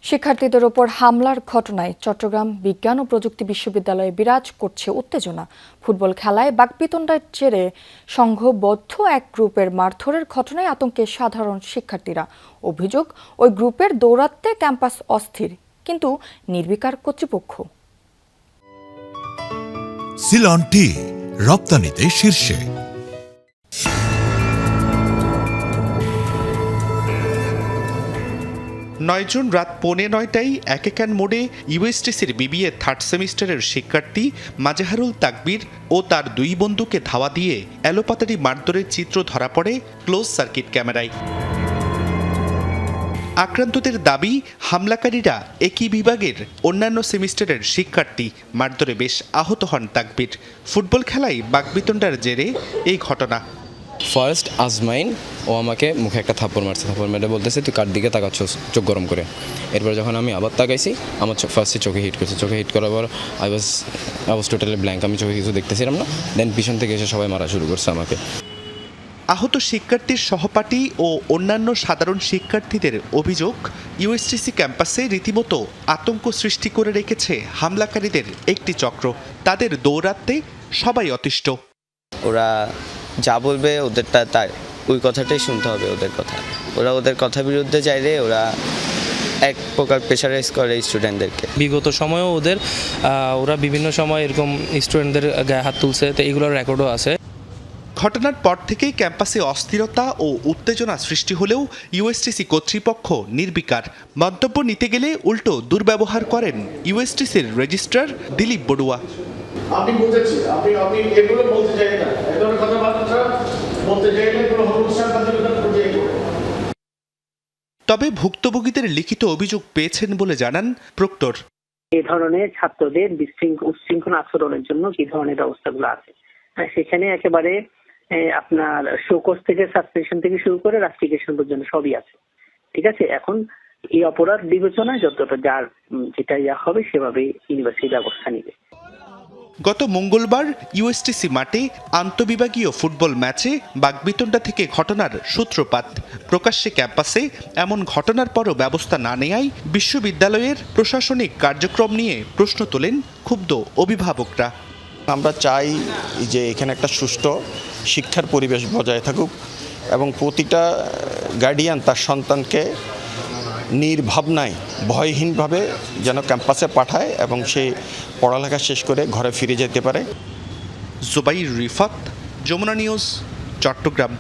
শিক্ষার্থীদের ওপর হামলার ঘটনায় চট্টগ্রাম বিজ্ঞান ও প্রযুক্তি বিশ্ববিদ্যালয়ে বিরাজ করছে উত্তেজনা। ফুটবল খেলায় বাকবিতণ্ডার জেরে সংঘবদ্ধ এক গ্রুপের মারধরের ঘটনায় আতঙ্কে সাধারণ শিক্ষার্থীরা। অভিযোগ, ওই গ্রুপের দৌরাত্ম্যে ক্যাম্পাস অস্থির, কিন্তু নির্বিকার কর্তৃপক্ষ। সিলন টি রপ্তানিতে শীর্ষে। 9 জুন রাত 8:45টায় একেকান মোড়ে ইউএসটিসির বিবিএ থার্ড সেমিস্টারের শিক্ষার্থী মাজহারুল তাকবীর ও তার 2 বন্ধুকে ধাওয়া দিয়ে এলোপাতাড়ি মারধরের চিত্র ধরা পড়ে ক্লোজ সার্কিট ক্যামেরায়। আক্রান্তদের দাবি, হামলাকারীরা একই বিভাগের অন্যান্য সেমিস্টারের শিক্ষার্থী। মারধরে বেশ আহত হন তাকবীর। ফুটবল খেলায় বাকবিতণ্ডার জেরে এই ঘটনা। ফার্স্ট আজমাইন ও আমাকে মুখে একটা থাপ্পড় মারছে, থাপ্পড় মেরে বলতেছে তুই কার দিকে তাকাচ্ছ চোখ গরম করে। এরপর যখন আমি আবার তাকাইছি, আমার ফার্স্টে চোখে হিট করছে। চোখে হিট করার পর আই ওয়াজ টোটালি ব্ল্যাঙ্ক, আমি চোখে কিছু দেখতেছিলাম না। দেন পিছন থেকে এসে সবাই মারা শুরু করছে আমাকে। আহত শিক্ষার্থীর সহপাঠী ও অন্যান্য সাধারণ শিক্ষার্থীদের অভিযোগ, ইউএসটিসি ক্যাম্পাসে রীতিমতো আতঙ্ক সৃষ্টি করে রেখেছে হামলাকারীদের একটি চক্র। তাদের দৌরাত্ম্যে সবাই অতিষ্ঠ। ওরা যা বলবে ওদেরটা তাই, ওই কথাটাই শুনতে হবে ওদের কথা। ওরা ওদের কথা বিরুদ্ধে চাইলে ওরা এক প্রকার প্রেশারাইজ করে স্টুডেন্টদেরকে। বিগত সময়েও ওরা বিভিন্ন সময় এরকম স্টুডেন্টদের গায়ে হাত তুলছে, তো এগুলোর রেকর্ডও আছে। ঘটনার পর থেকেই ক্যাম্পাসে অস্থিরতা ও উত্তেজনা সৃষ্টি হলেও ইউএসটিসি কর্তৃপক্ষ নির্বিকার। মন্তব্য নিতে গেলে উল্টো দুর্ব্যবহার করেন ইউএসটিসির রেজিস্ট্রার দিলীপ বড়ুয়া। আমি বুঝেছি, আপনি এগুলো বলতে চাই না, এই ধরনের কথাবার্তা বলতে চাইলে কোনো অনুষ্ঠান তবে ভুক্তভোগীদের লিখিত অভিযোগ পেয়েছেন বলে জানান প্রক্টর। এই ধরনের ছাত্রদের উচ্ছৃঙ্খল আচরণের জন্য কি ধরনের ব্যবস্থাগুলো আছে, সেখানে একেবারে আপনার শোকজ থেকে সাসপেনশন থেকে শুরু করে রাস্টিকেশন পর্যন্ত সবই আছে। ঠিক আছে, এখন এই অপরাধ বিবেচনায় যেটা হবে সেভাবে ইউনিভার্সিটি ব্যবস্থা নিবে। গত মঙ্গলবার ইউএসটিসি মাঠে আন্তঃবিভাগীয় ফুটবল ম্যাচে বাকবিতণ্ডা থেকে ঘটনার সূত্রপাত। প্রকাশ্যে ক্যাম্পাসে এমন ঘটনার পরও ব্যবস্থা না নেয়ায় বিশ্ববিদ্যালয়ের প্রশাসনিক কার্যক্রম নিয়ে প্রশ্ন তোলেন ক্ষুব্ধ অভিভাবকরা। আমরা চাই যে এখানে একটা সুষ্ঠু শিক্ষার পরিবেশ বজায় থাকুক এবং প্রতিটা গার্ডিয়ান তার সন্তানকে নির্ভাবনায় ভয়হীনভাবে যেন ক্যাম্পাসে পাঠায় এবং সে পড়ালেখা শেষ করে ঘরে ফিরে যেতে পারে। জুবাইর রিফাত, যমুনা নিউজ, চট্টগ্রাম।